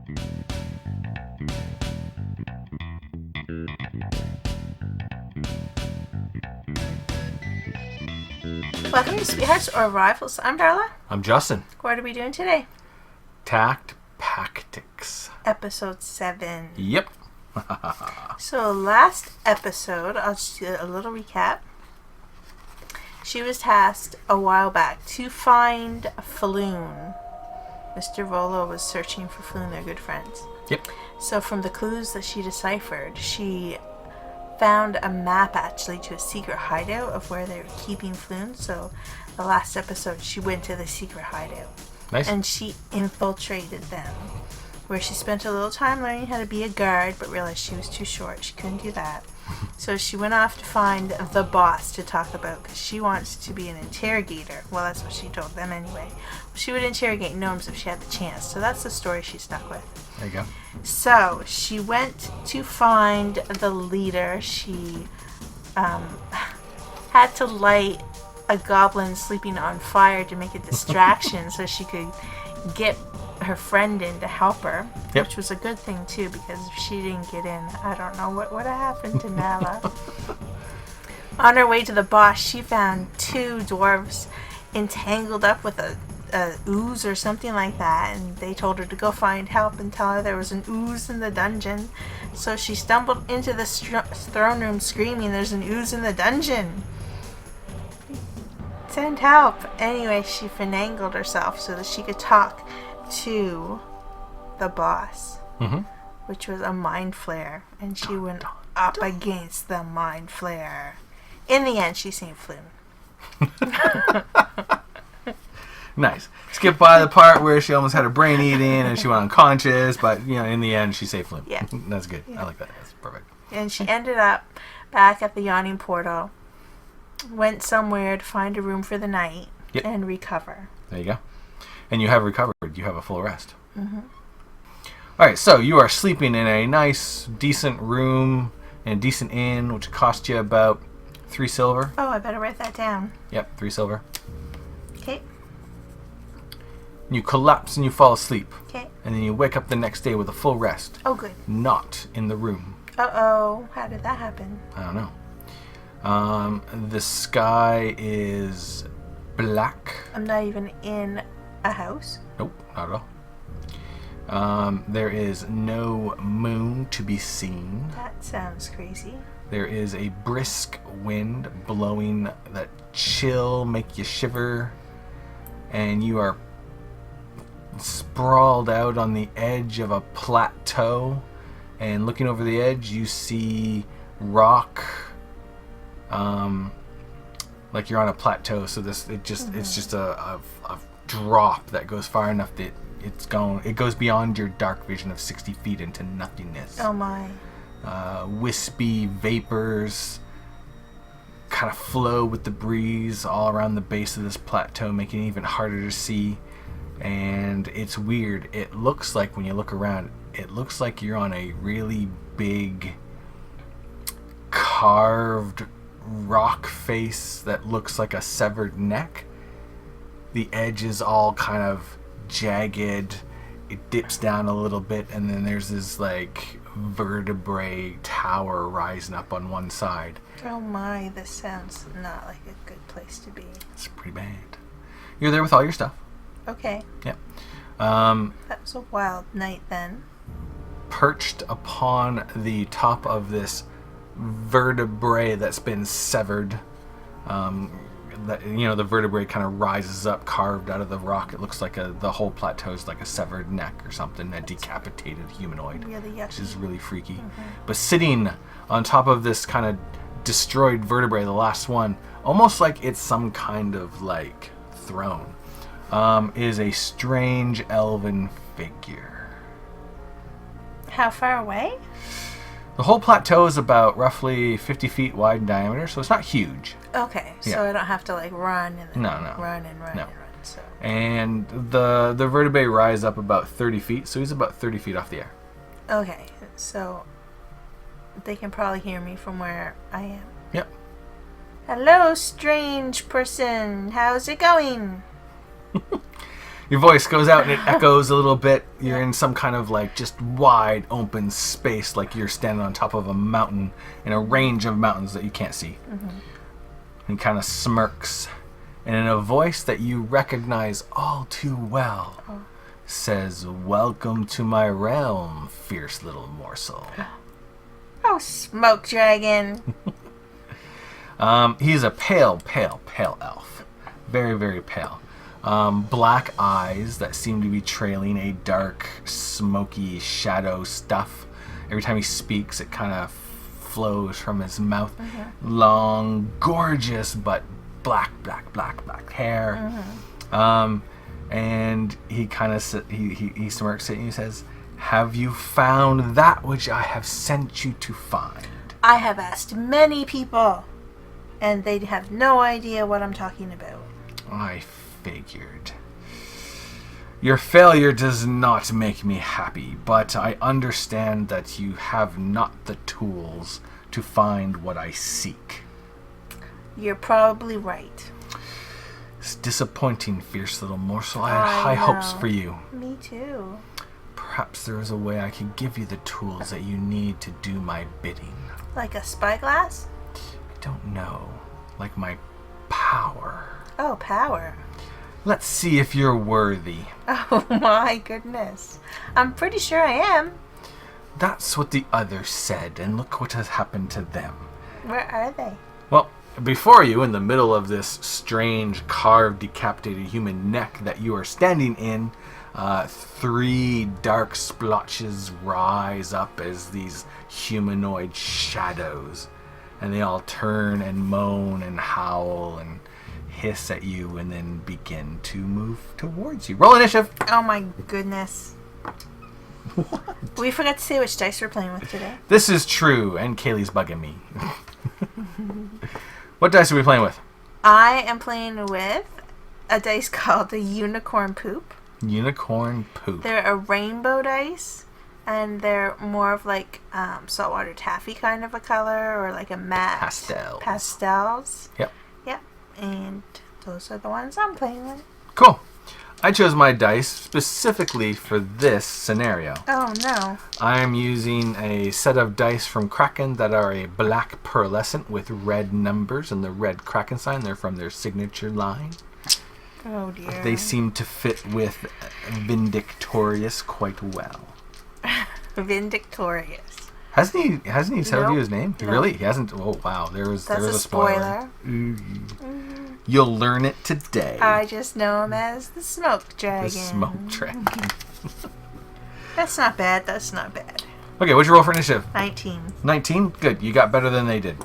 Welcome to Sweethearts or Rivals. I'm Charla. I'm Justin. What are we doing today? Tact Packtics. Episode 7. Yep. So last episode, I'll just do a little recap. She was tasked a while back to find Falloon. Mr. Volo was searching for Falloon. They're good friends. Yep. So from the clues that she deciphered, she found a map actually to a secret hideout of where they were keeping Falloon. So the last episode, she went to the secret hideout. Nice. And she infiltrated them, where she spent a little time learning how to be a guard, but realized she was too short. She couldn't do that. So she went off to find the boss to talk about, because she wants to be an interrogator. Well, that's what she told them anyway. She would interrogate gnomes if she had the chance. So that's the story she stuck with. There you go. So she went to find the leader. She had to light a goblin sleeping on fire to make a distraction so she could get her friend in to help her, yep. Which was a good thing too, because if she didn't get in, I don't know what would have happened to Nala. On her way to the boss, she found 2 dwarves entangled up with a ooze or something like that, and they told her to go find help and tell her there was an ooze in the dungeon. So she stumbled into the throne room screaming, "There's an ooze in the dungeon! Send help!" Anyway, she finagled herself so that she could talk to the boss, which was a mind flare, and she went up against the mind flare. In the end, she saved Falloon. Nice. Skip by the part where she almost had her brain eaten and she went unconscious, but in the end she saved Falloon. Yeah. That's good. Yeah. I like that. That's perfect. And she ended up back at the yawning portal, went somewhere to find a room for the night, yep. And recover. There you go. And you have recovered. You have a full rest. Alright, so you are sleeping in a nice, decent room in a decent inn, which cost you about 3 silver. Oh, I better write that down. Yep, 3 silver. Okay. You collapse and you fall asleep. Okay. And then you wake up the next day with a full rest. Oh, good. Not in the room. Uh-oh. How did that happen? I don't know. The sky is black. I'm not even in a house. Nope, not at all. There is no moon to be seen. That sounds crazy. There is a brisk wind blowing that chill, make you shiver. And you are sprawled out on the edge of a plateau. And looking over the edge, you see rock. Like you're on a plateau, so it's just a drop that goes far enough that it goes beyond your dark vision of 60 feet into nothingness. Oh my. Wispy vapors kind of flow with the breeze all around the base of this plateau, making it even harder to see. And it's weird. It looks like, when you look around, it looks like you're on a really big carved rock face that looks like a severed neck. The edge is all kind of jagged. It dips down a little bit, and then there's this like vertebrae tower rising up on one side. Oh my, this sounds not like a good place to be. It's pretty bad. You're there with all your stuff. Okay. Yeah. That was a wild night then. Perched upon the top of this vertebrae that's been severed, the vertebrae kind of rises up, carved out of the rock. It looks like the whole plateau is like a severed neck or something, a decapitated humanoid, Really yucky. which is really freaky. But sitting on top of this kind of destroyed vertebrae, the last one, almost like it's some kind of like throne, is a strange elven figure. How far away? The whole plateau is about roughly 50 feet wide in diameter, so it's not huge. Okay, so Yeah. I don't have to like run and then No. run and run No. and run. So. And the vertebrae rise up about 30 feet, so he's about 30 feet off the air. Okay, so they can probably hear me from where I am. Yep. Hello, strange person. How's it going? Your voice goes out and it echoes a little bit. You're in some kind of like just wide open space, like you're standing on top of a mountain in a range of mountains that you can't see. And kind of smirks, and in a voice that you recognize all too well, says, "Welcome to my realm, fierce little morsel." Oh, smoke dragon. He's a pale elf. Very, very pale. Black eyes that seem to be trailing a dark, smoky shadow stuff. Every time he speaks, it kind of flows from his mouth. Long, gorgeous, but black hair. And he kind of he smirks at you and says, "Have you found that which I have sent you to find?" I have asked many people, and they have no idea what I'm talking about. I figured. Your failure does not make me happy, but I understand that you have not the tools to find what I seek. You're probably right. It's disappointing, fierce little morsel. I had high hopes for you. Me too. Perhaps there is a way I could give you the tools that you need to do my bidding. Like a spyglass? I don't know. Like my power. Oh, power. Let's see if you're worthy. Oh my goodness. I'm pretty sure I am. That's what the others said, and look what has happened to them. Where are they? Well, before you, in the middle of this strange, carved, decapitated human neck that you are standing in, 3 dark splotches rise up as these humanoid shadows. And they all turn and moan and howl and hiss at you and then begin to move towards you. Roll initiative. Oh my goodness. What? We forgot to say which dice we're playing with today. This is true, and Kaylee's bugging me. What dice are we playing with? I am playing with a dice called the Unicorn Poop. Unicorn Poop. They're a rainbow dice, and they're more of like saltwater taffy kind of a color, or like a matte. Pastels. Yep. Yep. And those are the ones I'm playing with. Cool. I chose my dice specifically for this scenario. Oh no. I'm using a set of dice from Kraken that are a black pearlescent with red numbers and the red Kraken sign. They're from their signature line. Oh dear. They seem to fit with Vindictorious quite well. Vindictorious. Hasn't he told you his name? Nope. Really? He hasn't. Oh wow, there was a spoiler. You'll learn it today. I just know him as the Smoke Dragon. The Smoke Dragon. That's not bad. That's not bad. Okay, what'd you roll for initiative? 19. 19? Good. You got better than they did.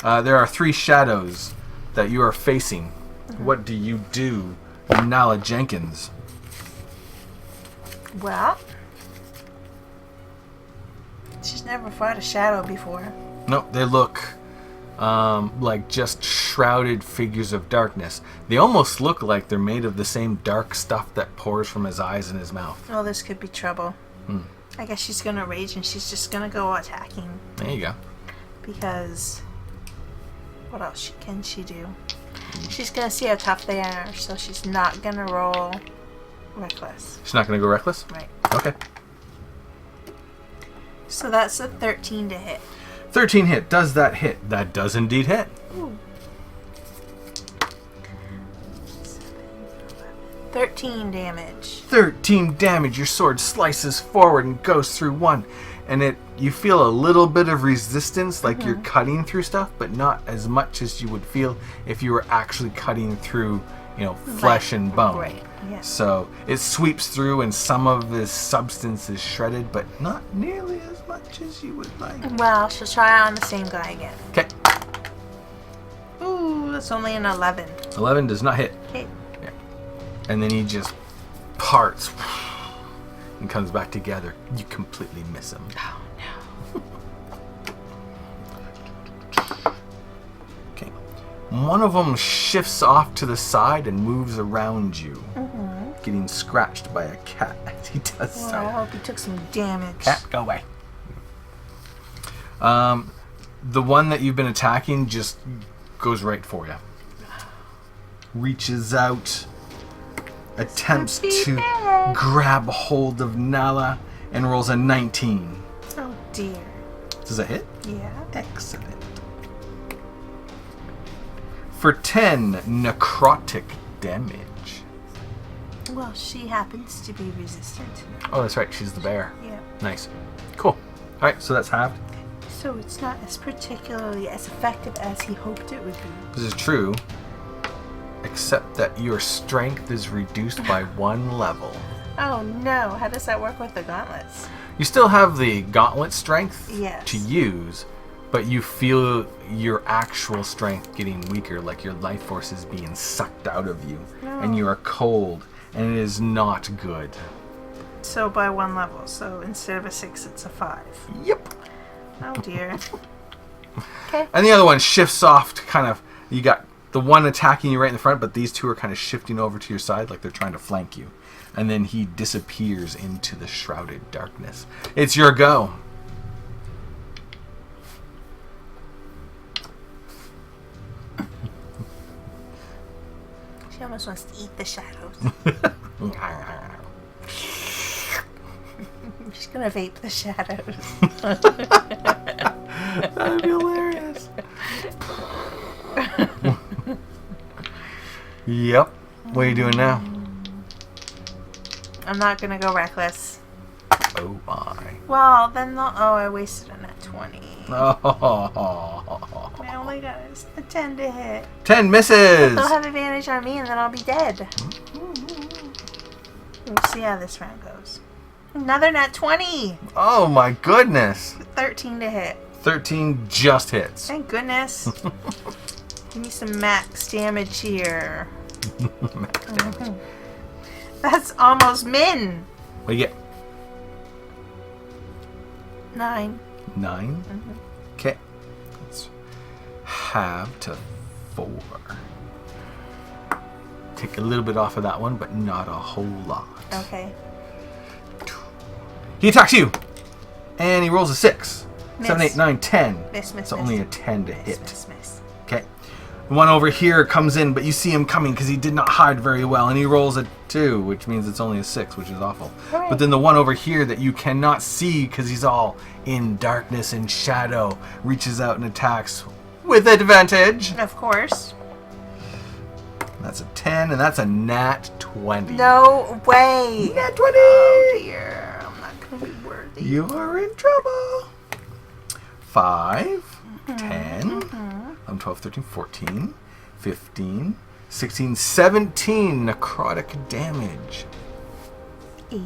There are 3 shadows that you are facing. What do you do, Nala Jenkins? Well, she's never fought a shadow before. Nope, they look like just shrouded figures of darkness. They almost look like they're made of the same dark stuff that pours from his eyes and his mouth. Oh, this could be trouble. I guess she's going to rage and she's just going to go attacking. There you go. Because what else can she do? She's going to see how tough they are, so she's not going to roll reckless. She's not going to go reckless? Right. Okay. So that's a 13 to hit. 13 hit. Does that hit? That does indeed hit. Ooh. 13 damage. 13 damage. Your sword slices forward and goes through one. And you feel a little bit of resistance, like you're cutting through stuff, but not as much as you would feel if you were actually cutting through, flesh and bone. Right. Yeah. So it sweeps through and some of this substance is shredded, but not nearly as much as you would like. Well, she'll try on the same guy again. Okay. Ooh, that's only an 11. 11 does not hit. Okay. Yeah. And then he just parts and comes back together. You completely miss him. Oh, no. Okay. One of them shifts off to the side and moves around you, getting scratched by a cat as he does Well, so. I hope he took some damage. Cat, go away. The one that you've been attacking just goes right for you. Reaches out attempts to grab hold of Nala and rolls a 19. Oh dear. Does that hit? Yeah. Excellent. For 10 necrotic damage. Well, she happens to be resistant. Oh, that's right. She's the bear. Yeah. Nice. Cool. All right, so that's halved. So it's not as particularly as effective as he hoped it would be. This is true, except that your strength is reduced by 1 level. Oh no, how does that work with the gauntlets? You still have the gauntlet strength Yes. to use, but you feel your actual strength getting weaker, like your life force is being sucked out of you, and you are cold, and it is not good. So by 1 level, so instead of a 6, it's a 5. Yep. Oh dear. Okay. And the other one shifts off to kind of, you got the one attacking you right in the front, but these two are kind of shifting over to your side like they're trying to flank you. And then he disappears into the shrouded darkness. It's your go. She almost wants to eat the shadows. She's gonna vape the shadows. That'd be hilarious. Yep. What are you doing now? I'm not gonna go reckless. Oh my. Well, then I wasted a nat 20. Oh. I only got a 10 to hit. 10 misses. They'll have advantage on me and then I'll be dead. We'll see how this round goes. Another nat 20. Oh my goodness. 13 to hit. 13 just hits. Thank goodness. Give me some max damage here. Max damage. That's almost min. What do you get? 9. 9? Okay. Let's halve to 4. Take a little bit off of that one, but not a whole lot. Okay. He attacks you! And he rolls a 6. Miss. 7, 8, 9, 10. Miss. It's only a 10 to hit. Miss. Okay. The one over here comes in, but you see him coming because he did not hide very well, and he rolls a 2, which means it's only a 6, which is awful. Hooray. But then the one over here that you cannot see because he's all in darkness and shadow reaches out and attacks with advantage. Of course. That's a 10, and that's a nat 20. No way. Nat 20! Oh dear. I'm not going to be worthy. You are in trouble. 5, 10, 12, 13, 14, 15, 16, 17 necrotic damage. 8.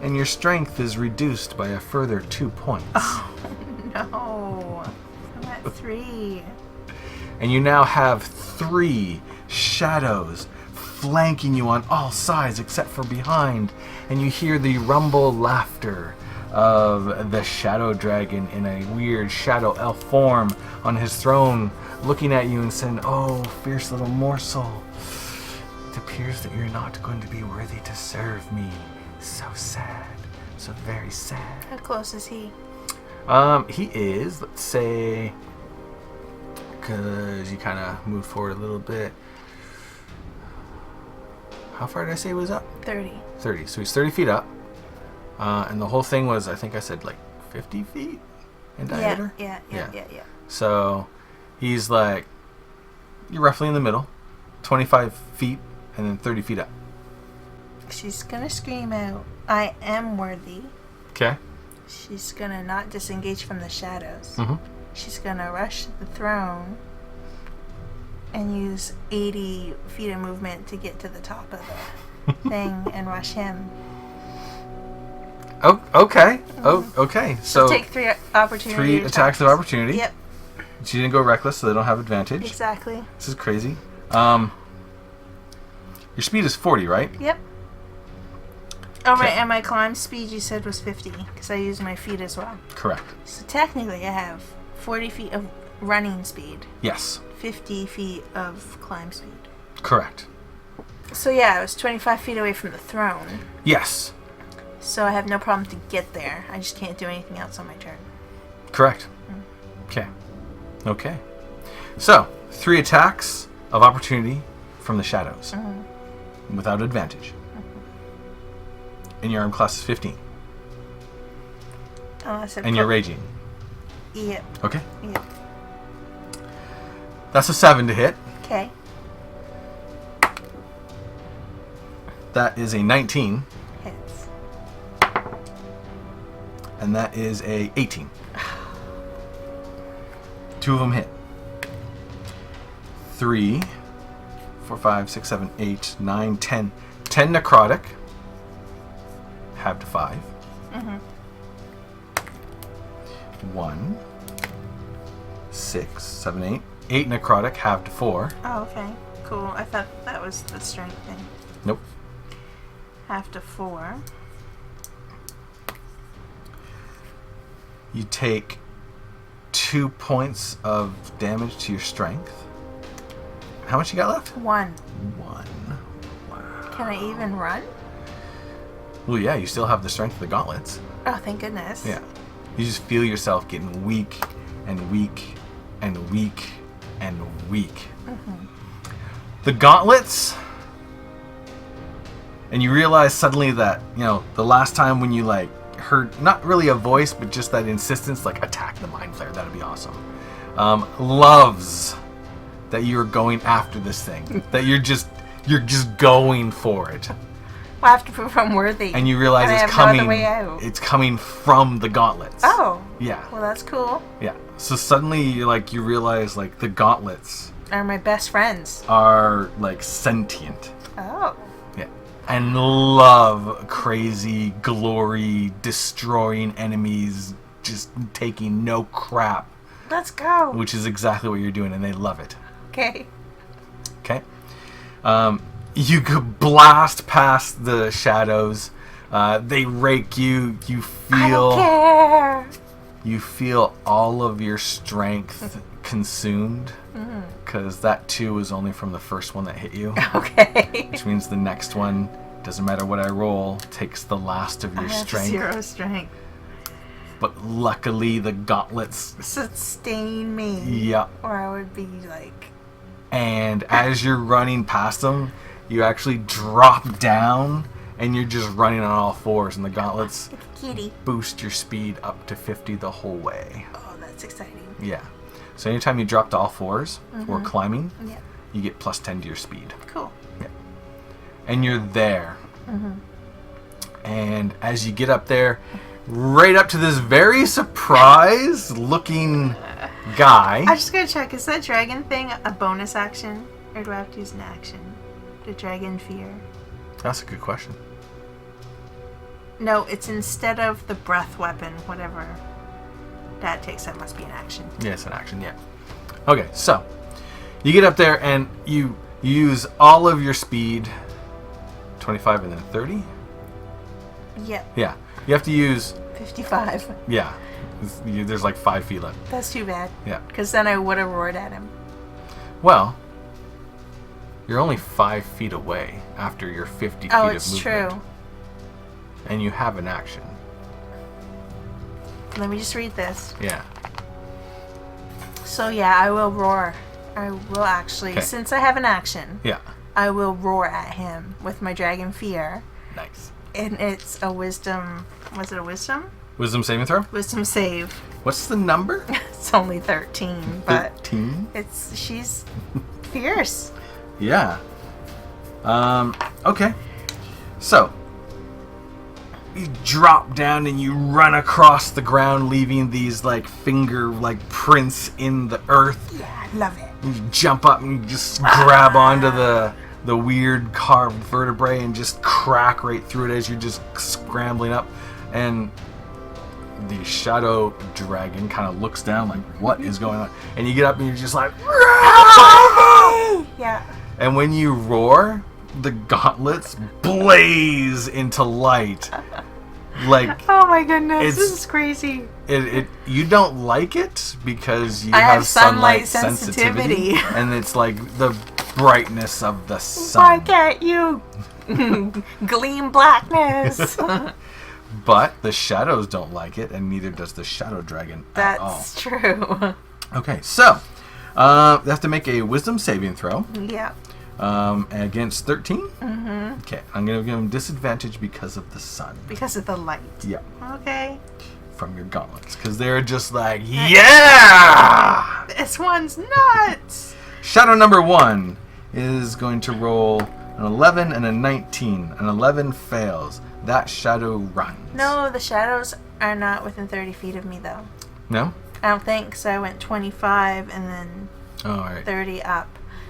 And your strength is reduced by a further 2 points. Oh no. I'm at 3. And you now have 3 shadows flanking you on all sides except for behind. And you hear the rumble laughter of the shadow dragon in a weird shadow elf form on his throne, looking at you and saying, "Oh, fierce little morsel, it appears that you're not going to be worthy to serve me. So sad. So very sad." How close is he? He is, let's say, because you kind of moved forward a little bit. How far did I say he was up? 30. 30. So he's 30 feet up. And the whole thing was, I think I said like 50 feet in diameter? Yeah. So he's like, you're roughly in the middle, 25 feet, and then 30 feet up. She's gonna scream out, "I am worthy." Okay. She's gonna not disengage from the shadows. Mm-hmm. She's gonna rush the throne and use 80 feet of movement to get to the top of the thing and rush him. Oh, okay. Oh, okay. So take 3 opportunity 3 attacks of opportunity. Yep, She didn't go reckless, so they don't have advantage. exactly. This is crazy. Your speed is 40, right? Yep. Oh, right, Okay. and my climb speed you said was 50, because I used my feet as well. Correct. So technically I have 40 feet of running speed, Yes. 50 feet of climb speed. Correct. So yeah, I was 25 feet away from the throne. Yes. So I have no problem to get there. I just can't do anything else on my turn. Correct. Okay. Okay. So, 3 attacks of opportunity from the shadows without advantage. And your arm class is 15. And you're raging. Yep. Okay. Yep. That's a 7 to hit. Okay. That is a 19. Hits. And that is a 18. 2 of them hit. 3, 4, 5, 6, 7, 8, 9, 10. 10 necrotic. Half to 5. 1, 6, 7, 8. 8 necrotic, half to 4. Oh, okay. Cool. I thought that was the strength thing. Nope. Half to 4. You take 2 points of damage to your strength. How much you got left? 1. 1. Wow. Can I even run? Well, yeah, you still have the strength of the gauntlets. Oh, thank goodness. Yeah. You just feel yourself getting weak and weak and weak and weak. The gauntlets, and you realize suddenly that, the last time when you heard not really a voice, but just that insistence, attack the mind flayer, that'd be awesome. Loves that you're going after this thing, that you're just going for it. Well, I have to prove I'm worthy. And you realize and it's coming. coming. No other way out. It's coming from the gauntlets. Oh. Yeah. Well, that's cool. Yeah. So suddenly, you realize the gauntlets Are my best friends. are sentient. Oh. Yeah. And love crazy glory, destroying enemies, just taking no crap. Let's go. Which is exactly what you're doing, and they love it. Okay. Okay. You could blast past the shadows. They rake you. You feel. I don't care. You feel all of your strength consumed, because that 2 was only from the first one that hit you. Okay. Which means the next one, doesn't matter what I roll, takes the last of your I have strength. 0 strength. But luckily, the gauntlets sustain me. Yeah. Or I would be And as you're running past them, you actually drop down, and you're just running on all fours, and the gauntlets kitty. Boost your speed up to 50 the whole way. Oh, that's exciting. Yeah. So anytime you drop to all fours or climbing, you get plus 10 to your speed. Cool. Yeah. And you're there. And as you get up there, right up to this very surprised looking guy. I just gotta check, is that dragon thing a bonus action? Or do I have to use an action? The dragon fear. That's a good question. No, it's instead of the breath weapon, whatever that takes. That must be an action. Yeah, it's an action, yeah. Okay, so you get up there and you use all of your speed, 25 and then 30? Yep. Yeah. You have to use 55. Yeah. There's 5 feet left. That's too bad. Yeah. Because then I would have roared at him. Well, you're only 5 feet away after your 50 feet of movement. Oh, it's true. And you have an action. Let me just read this. Yeah. So yeah, I will roar. I will actually, since I have an action. Yeah. I will roar at him with my dragon fear. Nice. And it's a wisdom. Was it a wisdom? Wisdom saving throw? Wisdom save. What's the number? It's only 13, but 13? She's fierce. Yeah. Okay. So you drop down and you run across the ground, leaving these finger prints in the earth. Yeah, I love it. You jump up and you just grab onto the weird carved vertebrae and just crack right through it as you're just scrambling up. And the shadow dragon kind of looks down what is going on? And you get up and you're just yeah. And when you roar, the gauntlets blaze into light. Oh my goodness, this is crazy. You don't like it because you I have sunlight sensitivity. And it's the brightness of the sun. Why can't you gleam blackness? But the shadows don't like it, and neither does the shadow dragon at all. That's true. Okay, so you have to make a wisdom saving throw. Yeah. Against 13? Mm-hmm. Okay, I'm going to give him disadvantage because of the sun. Because of the light. Yeah. Okay. From your gauntlets. Because they're just like, yeah! This one's nuts! Shadow number 1 is going to roll an 11 and a 19. An 11 fails. That shadow runs. No, the shadows are not within 30 feet of me, though. No? I don't think so. I went 25 and then Oh, all right. 30 up.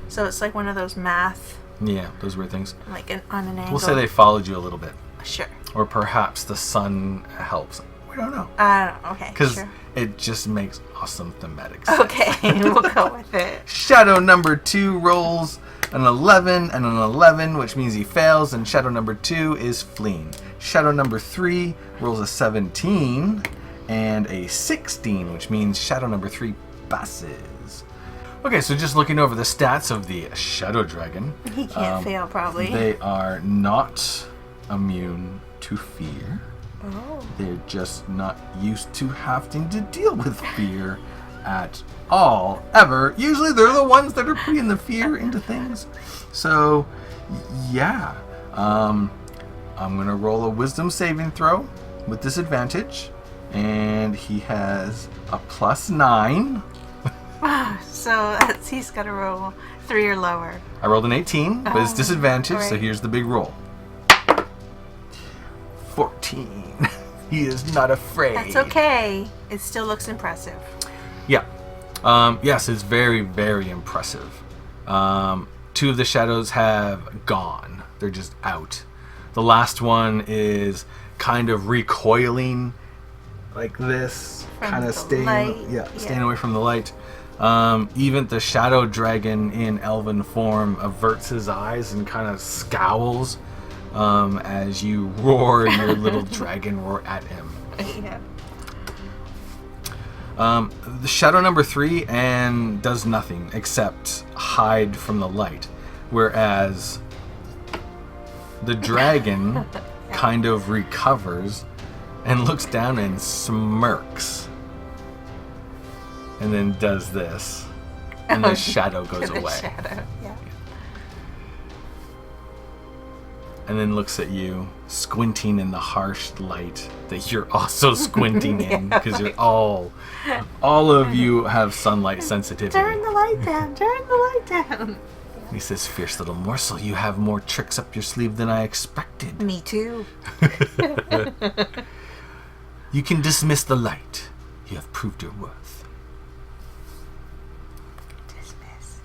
So it's like one of those math, Yeah, those weird things. like on an angle. We'll say they followed you a little bit. Sure. Or perhaps the sun helps. We don't know. I don't know. Okay, Because sure. it just makes awesome thematic sense. Okay, we'll go with it. Shadow number 2 rolls an 11 and an 11, which means he fails, and shadow number 2 is fleeing. Shadow number 3 rolls a 17 and a 16, which means shadow number 3 passes. Okay, so just looking over the stats of the Shadow Dragon. He can't fail, probably. They are not immune to fear. Oh. They're just not used to having to deal with fear at all, ever. Usually they're the ones that are putting the fear into things. So, yeah. I'm going to roll a wisdom saving throw with disadvantage. And he has a +9. So he's got to roll 3 or lower. I rolled an 18, but it's disadvantage, so right. here's the big roll. 14. He is not afraid. That's okay. It still looks impressive. Yeah. Yes, it's very, very impressive. 2 of the shadows have gone. They're just out. The last one is kind of recoiling like this, kind of staying away from the light. Even the shadow dragon in elven form averts his eyes and kind of scowls as you roar your little dragon roar at him. Yeah. The shadow number 3 and does nothing except hide from the light, whereas the dragon kind of recovers and looks down and smirks, and then does this, and the shadow goes The away. shadow, yeah. And then looks at you, squinting in the harsh light that you're also squinting in, because you're all of you have sunlight sensitivity. Turn the light down. Turn the light down. He says, "Fierce little morsel, you have more tricks up your sleeve than I expected. Me too. You can dismiss the light. You have proved your worth." Dismiss.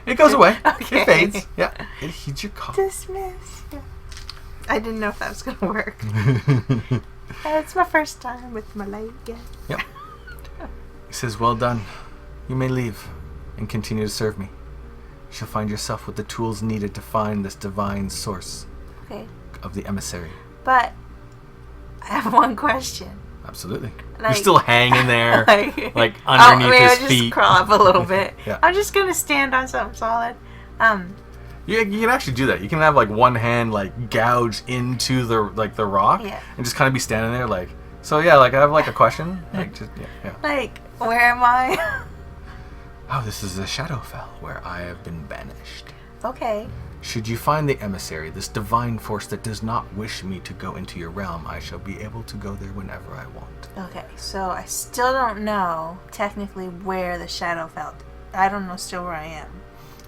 It goes away. Okay. It fades. Yeah. It heeds your call. Dismiss. Yeah. I didn't know if that was going to work. It's my first time with my light. Yeah. Yep. He says, "Well done. You may leave and continue to serve me. You shall find yourself with the tools needed to find this divine source Okay. of the emissary." But I have one question. Absolutely. Like- You're still hanging there, Like- like underneath maybe his I'll just feet. crawl up a little bit. Yeah. I'm just going to stand on something solid. You can actually do that. You can have like one hand like gouge into the rock, Yeah. and just kind of be standing there like. So yeah, like I have like a question. Like just yeah. Like, where am I? Oh, this is the Shadowfell where I have been banished. Okay. Should you find the emissary, this divine force that does not wish me to go into your realm, I shall be able to go there whenever I want. Okay, so I still don't know technically where the Shadowfell. I don't know still where I am.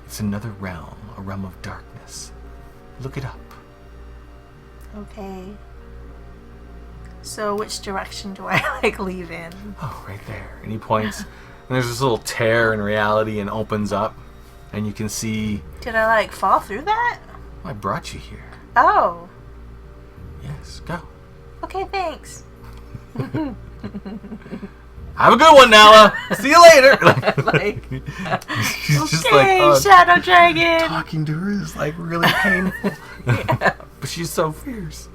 It's another realm, a realm of darkness. Look it up. Okay. So which direction do I like leave in? Oh, right there. And he points, and there's this little tear in reality and opens up, and you can see. Did I like fall through that? I brought you here. Oh. Yes, go. Okay, thanks. Have a good one, Nala. See you later. Like, She's okay, just like, Shadow Dragon. talking to her is like really painful. Yeah. But she's so fierce.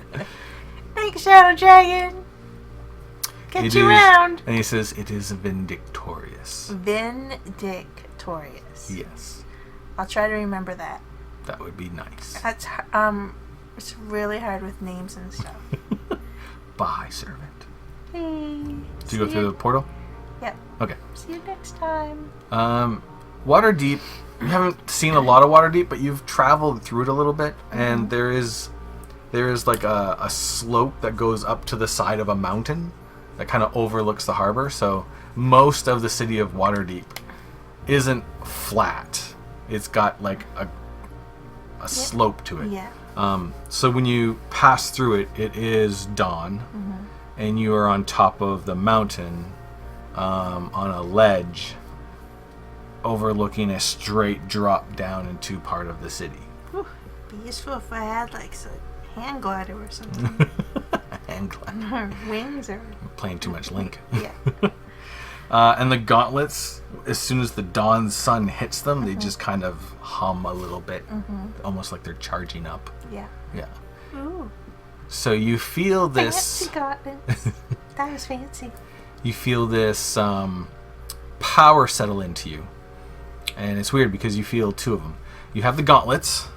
Thanks, Shadow Dragon. Catch you around. And he says, "It is vindictorious." Vindictorious. Yes, I'll try to remember that. that would be nice. That's it's really hard with names and stuff. Bye, servant. Hey. Do you go through the portal? Yep. Okay. See you next time. Waterdeep, you haven't seen a lot of Waterdeep, but you've traveled through it a little bit, and there is like a slope that goes up to the side of a mountain that kind of overlooks the harbor. So most of the city of Waterdeep isn't flat. It's got like a slope to it. Yeah. So when you pass through it, it is dawn, and you are on top of the mountain on a ledge overlooking a straight drop down into part of the city. Whew. Be useful if I had like a hand glider or something. Hand glider. Or wings or... Playing too much Link. Yeah. And the gauntlets, as soon as the dawn sun hits them, they just kind of hum a little bit, almost like they're charging up. Yeah. Yeah. Ooh. So you feel this... Fancy gauntlets. That was fancy. You feel this power settle into you. And it's weird because you feel two of them. You have the gauntlets,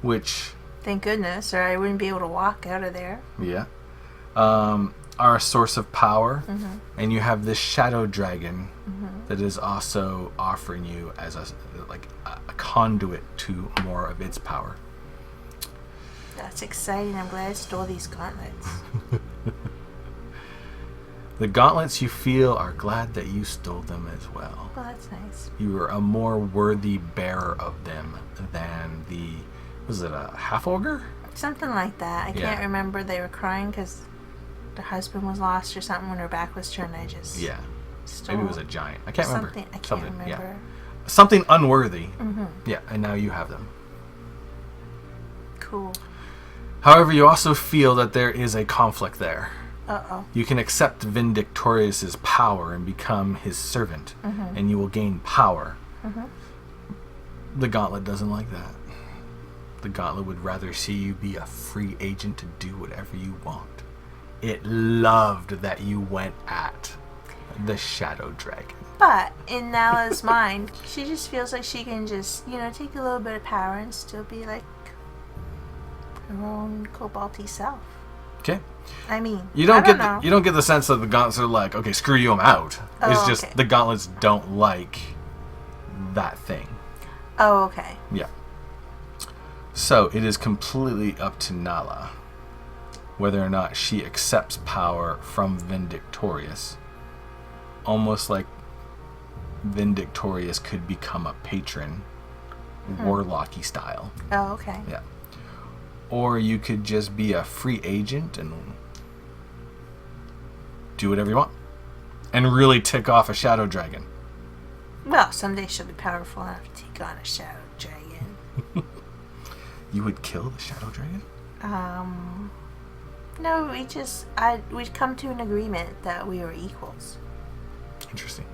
which... Thank goodness, or I wouldn't be able to walk out of there. Yeah. Are a source of power. And you have this shadow dragon that is also offering you as a conduit to more of its power. That's exciting. I'm glad I stole these gauntlets. The gauntlets, you feel, are glad that you stole them as well. Well, that's nice. You were a more worthy bearer of them than the... Was it a half-ogre? Something like that. I Yeah. can't remember. They were crying because their husband was lost or something when her back was turned. I just Yeah. stole Maybe it was a giant. I can't remember. something. I can't Something, remember. yeah. Something unworthy. Yeah, and now you have them. Cool. However, you also feel that there is a conflict there. Uh-oh. You can accept Vindictorious's power and become his servant, and you will gain power. The Gauntlet doesn't like that. The Gauntlet would rather see you be a free agent to do whatever you want. It loved that you went at the Shadow Dragon. But in Nala's mind, she just feels like she can just, take a little bit of power and still be like her own koboldy self. Okay. I mean, You don't I don't know. you don't get the sense that the Gauntlets are like, okay, screw you, I'm out. It's just okay. the Gauntlets don't like that thing. Oh, okay. Yeah. So it is completely up to Nala whether or not she accepts power from Vindictorious. Almost like Vindictorious could become a patron, warlocky style. Oh, okay. Yeah. Or you could just be a free agent and do whatever you want. And really tick off a shadow dragon. Well, someday she'll be powerful enough to take on a shadow dragon. You would kill the shadow dragon? No, we'd come to an agreement that we were equals. Interesting.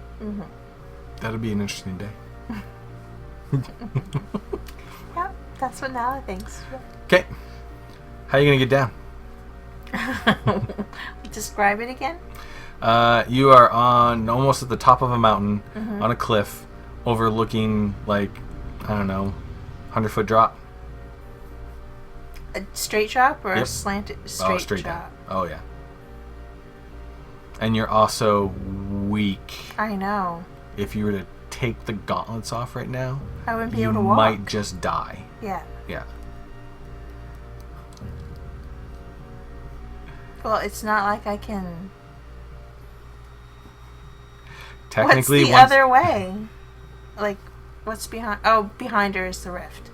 That'd be an interesting day. Yep, that's what Nala thinks. Okay. How are you going to get down? Describe it again? You are on almost at the top of a mountain on a cliff overlooking, like, I don't know, 100-foot drop. A straight drop or Yep. a slanted Straight drop? down. Oh, yeah. And you're also weak. I know. If you were to take the gauntlets off right now, I wouldn't be you able to walk. might just die. Yeah. Yeah. Well, it's not like I can... Technically, what's the other way? Like, what's behind... Oh, behind her is the rift.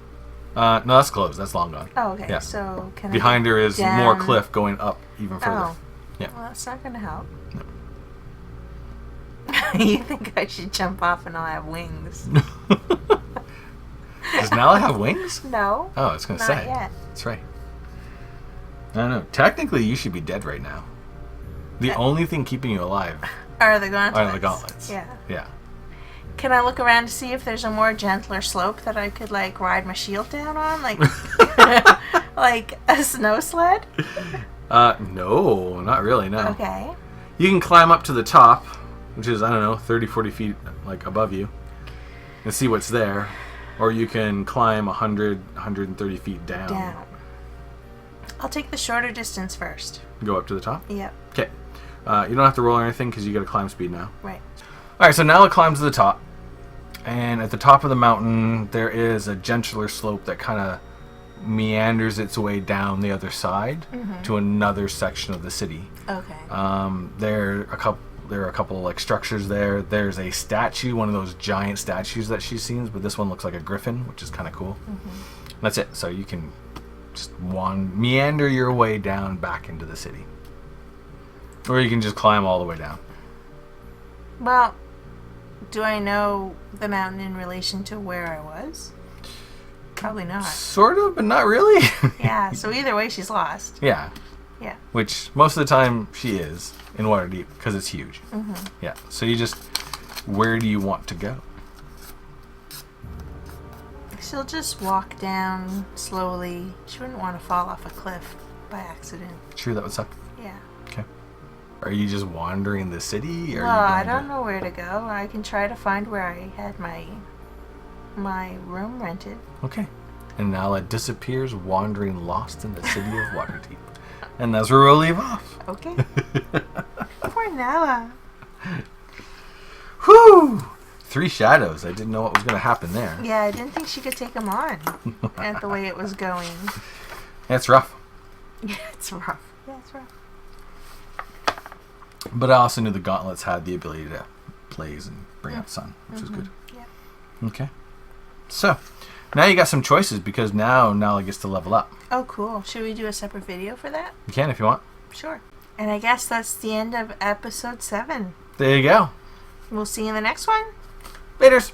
No, that's closed. That's long gone. Oh, okay. Yeah. So, can Behind I her is down? more cliff going up even further. Oh. Yeah. Well, that's not going to help. No. You think I should jump off and I'll have wings? Does Nala have wings? No. Oh, I was going to Not say. yet. That's right. I don't know. Technically, you should be dead right now. The only thing keeping you alive Are the gauntlets? are the gauntlets. Yeah. Yeah. Can I look around to see if there's a more gentler slope that I could, like, ride my shield down on? Like, like a snow sled? No, not really, no. Okay. You can climb up to the top, which is, I don't know, 30, 40 feet, like, above you, and see what's there. Or you can climb 100, 130 feet down. Down. I'll take the shorter distance first. Go up to the top? Yep. Okay. You don't have to roll or anything because you got a climb speed now. Right. Alright, so Nala climbs to the top. And at the top of the mountain, there is a gentler slope that kind of meanders its way down the other side to another section of the city. Okay. There are a couple like structures there. There's a statue, one of those giant statues that she's seen, but this one looks like a griffin, which is kind of cool. That's it. So you can just meander your way down back into the city, or you can just climb all the way down. Well, do I know the mountain in relation to where I was? Probably not. Sort of, but not really. Yeah, so either way, she's lost. Yeah. Yeah. Which most of the time she is in Waterdeep because it's huge. Yeah. So you just, where do you want to go? She'll just walk down slowly. She wouldn't want to fall off a cliff by accident. True, that would suck. Yeah. Okay. Are you just wandering the city? Or Well, I don't know where to go. I can try to find where I had my room rented. Okay. And Nala disappears, wandering lost in the city of Waterdeep. And that's where we'll leave off. Okay. Poor Nala. Whew! 3 shadows. I didn't know what was going to happen there. Yeah, I didn't think she could take them on at the way it was going. It's rough. Yeah, it's rough. Yeah, it's rough. But I also knew the gauntlets had the ability to blaze and bring out sun, which is good. Yeah. Okay. So, now you got some choices because now Nala gets to level up. Oh, cool. Should we do a separate video for that? You can if you want. Sure. And I guess that's the end of episode 7. There you go. We'll see you in the next one. Laters.